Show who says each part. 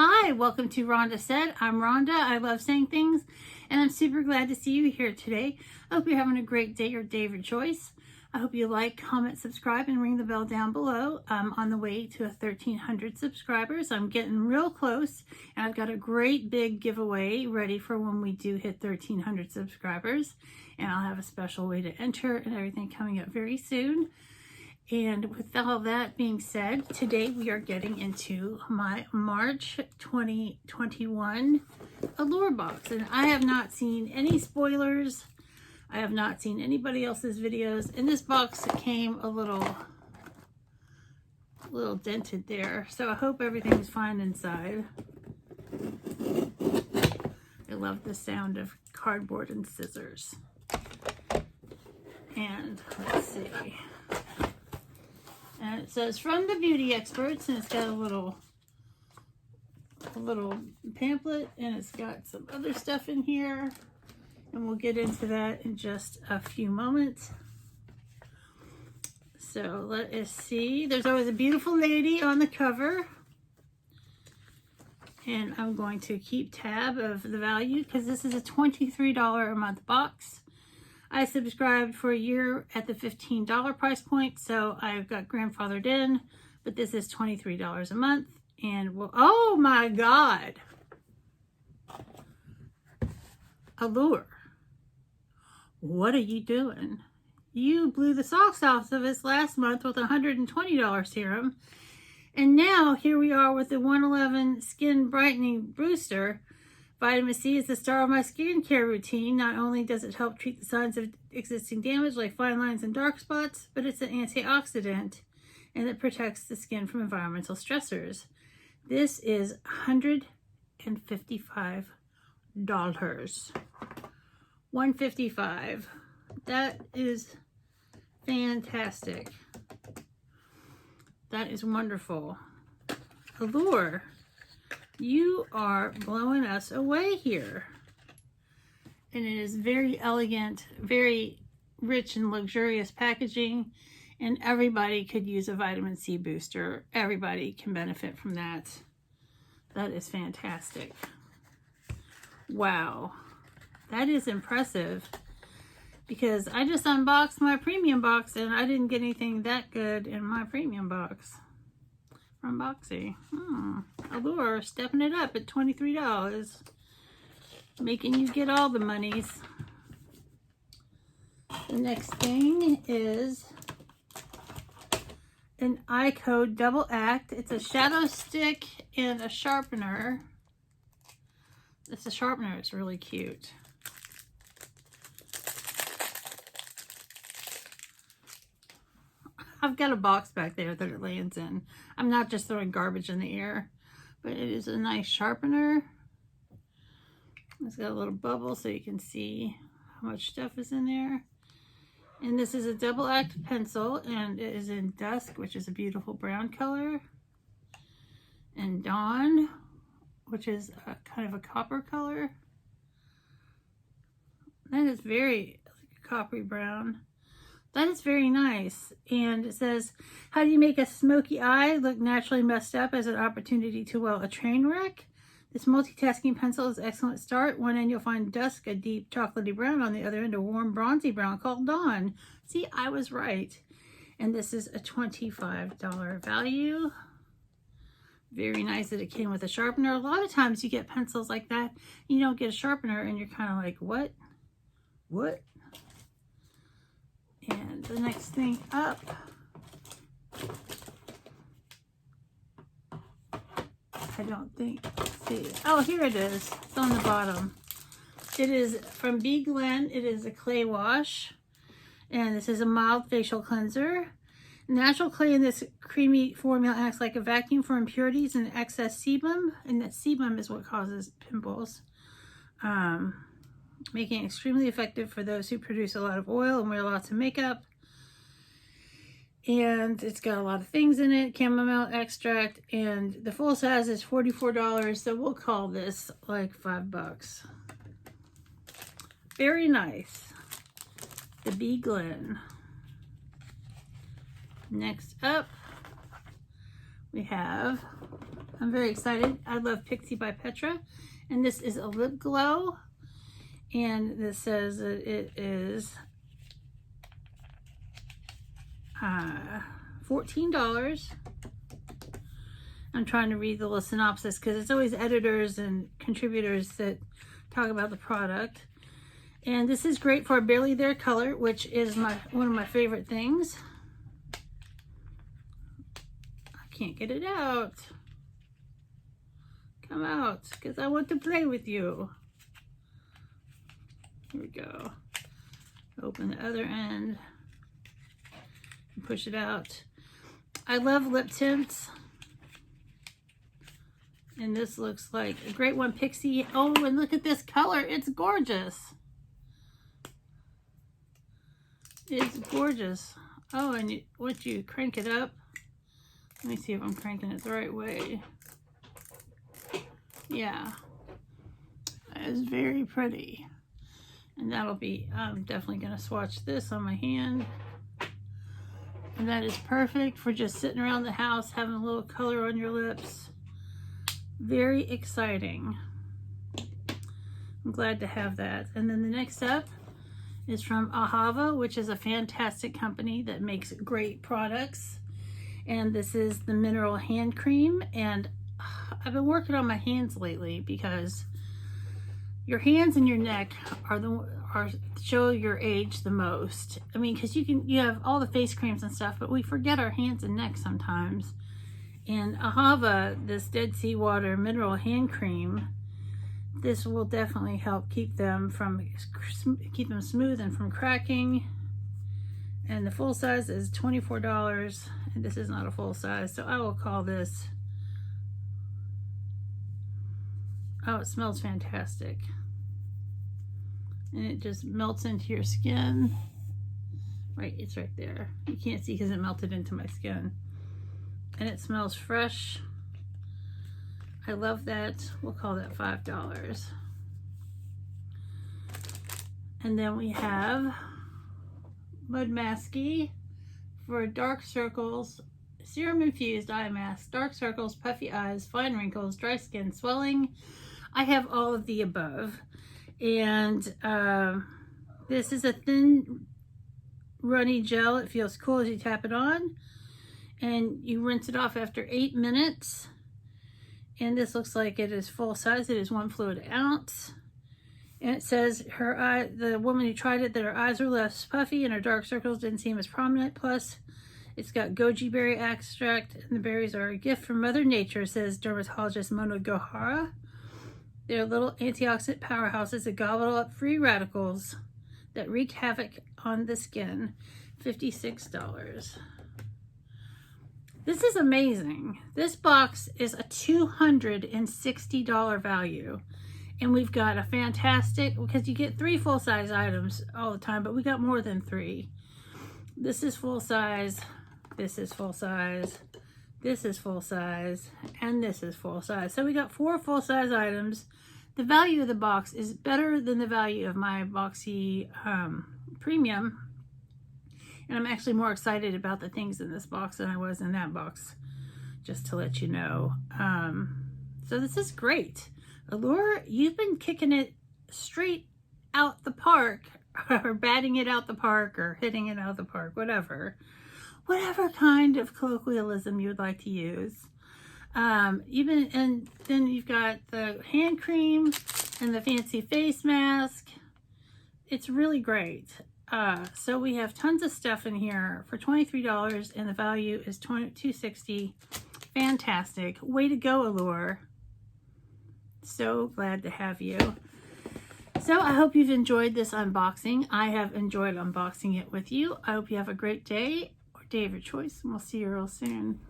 Speaker 1: Hi, welcome to Rhonda Said. I'm Rhonda. I love saying things, and I'm super glad to see you here today. I hope you're having a great day or day of your choice. I hope you like, comment, subscribe, and ring the bell down below. I'm on the way to 1,300 subscribers. I'm getting real close, and I've got a great big giveaway ready for when we do hit 1,300 subscribers. And I'll have a special way to enter and everything coming up very soon. And with all that being said, today we are getting into my March 2021 Allure box. And I have not seen any spoilers. I have not seen anybody else's videos. And this box came a little dented there. So I hope everything's fine inside. I love the sound of cardboard and scissors. And let's see. And it says from the beauty experts, and it's got a little pamphlet, and it's got some other stuff in here, and we'll get into that in just a few moments. So let us see. There's always a beautiful lady on the cover, and I'm going to keep tab of the value because this is a $23 a month box. I subscribed for a year at the $15 price point, so I've got grandfathered in, but this is $23 a month. And well, oh my God. Allure. What are you doing? You blew the socks off of us last month with a $120 serum. And now here we are with the 111 Skin Brightening Booster. Vitamin C is the star of my skincare routine. Not only does it help treat the signs of existing damage like fine lines and dark spots, but it's an antioxidant and it protects the skin from environmental stressors. This is $155. $155. That is fantastic. That is wonderful. Allure. You are blowing us away here. And it is very elegant, very rich and luxurious packaging. And everybody could use a vitamin C booster. Everybody can benefit from that. That is fantastic. Wow. That is impressive. Because I just unboxed my premium box and I didn't get anything that good in my premium box. From Boxy. Allure stepping it up at $23. Making you get all the monies. The next thing is an eye code double act. It's a shadow stick and a sharpener. It's a sharpener. It's really cute. I've got a box back there that it lands in. I'm not just throwing garbage in the air, but it is a nice sharpener. It's got a little bubble so you can see how much stuff is in there. And this is a double act pencil, and it is in Dusk, which is a beautiful brown color, and Dawn, which is a kind of a copper color. That is very coppery brown. That is very nice. And it says, how do you make a smoky eye look naturally messed up as an opportunity to, well, a train wreck? This multitasking pencil is an excellent start. One end you'll find Dusk, a deep chocolatey brown. On the other end, a warm bronzy brown called Dawn. See, I was right. And this is a $25 value. Very nice that it came with a sharpener. A lot of times you get pencils like that, you don't get a sharpener, and you're kind of like, what? What? And the next thing up, I don't think, let's see. Oh, here it is. It's on the bottom. It is from B. Glen. It is a clay wash. And this is a mild facial cleanser. Natural clay in this creamy formula acts like a vacuum for impurities and excess sebum. And that sebum is what causes pimples. Making it extremely effective for those who produce a lot of oil and wear lots of makeup. And it's got a lot of things in it, chamomile extract, and the full size is $44, so we'll call this like $5. Very nice. The B. Glen. Next up, we have I'm very excited. I love Pixie by Petra, and this is a lip glow, and this says that it is $14. I'm trying to read the little synopsis because it's always editors and contributors that talk about the product. And this is great for a barely there color, which is one of my favorite things. I can't get it out. Come out, because I want to play with you. Here we go. Open the other end and push it out. I love lip tints. And this looks like a great one, Pixie. Oh, and look at this color. It's gorgeous. It's gorgeous. Oh, and once you crank it up, let me see if I'm cranking it the right way. Yeah, it's very pretty. And that'll be, I'm definitely going to swatch this on my hand. And that is perfect for just sitting around the house, having a little color on your lips. Very exciting. I'm glad to have that. And then the next up is from Ahava, which is a fantastic company that makes great products. And this is the mineral hand cream. And I've been working on my hands lately because your hands and your neck show your age the most. I mean, because you have all the face creams and stuff, but we forget our hands and neck sometimes. And Ahava, this Dead Sea Water mineral hand cream, this will definitely help keep them smooth and from cracking. And the full size is $24, and this is not a full size, so I will call this. Oh, it smells fantastic. And it just melts into your skin. Right, it's right there. You can't see because it melted into my skin. And it smells fresh. I love that. We'll call that $5. And then we have Mud Masky for dark circles, serum infused eye mask, dark circles, puffy eyes, fine wrinkles, dry skin, swelling. I have all of the above. And this is a thin, runny gel. It feels cool as you tap it on. And you rinse it off after 8 minutes. And this looks like it is full size. It is 1 fluid ounce. And it says the woman who tried it, that her eyes were less puffy and her dark circles didn't seem as prominent. Plus, it's got goji berry extract, and the berries are a gift from Mother Nature, says dermatologist Mona Gohara. They're little antioxidant powerhouses that gobble up free radicals that wreak havoc on the skin. $56. This is amazing. This box is a $260 value. And we've got a fantastic, because you get 3 full-size items all the time, but we got more than 3. This is full size, this is full size, this is full size, and this is full size. So we got 4 full-size items. The value of the box is better than the value of my Boxy Premium. And I'm actually more excited about the things in this box than I was in that box, just to let you know. So this is great. Allure, you've been kicking it straight out the park, or batting it out the park, or hitting it out the park, whatever kind of colloquialism you would like to use. And then you've got the hand cream and the fancy face mask. It's really great. So we have tons of stuff in here for $23, and the value is $260. Fantastic. Way to go, Allure. So glad to have you. So I hope you've enjoyed this unboxing. I have enjoyed unboxing it with you. I hope you have a great day, or day of your choice, and we'll see you real soon.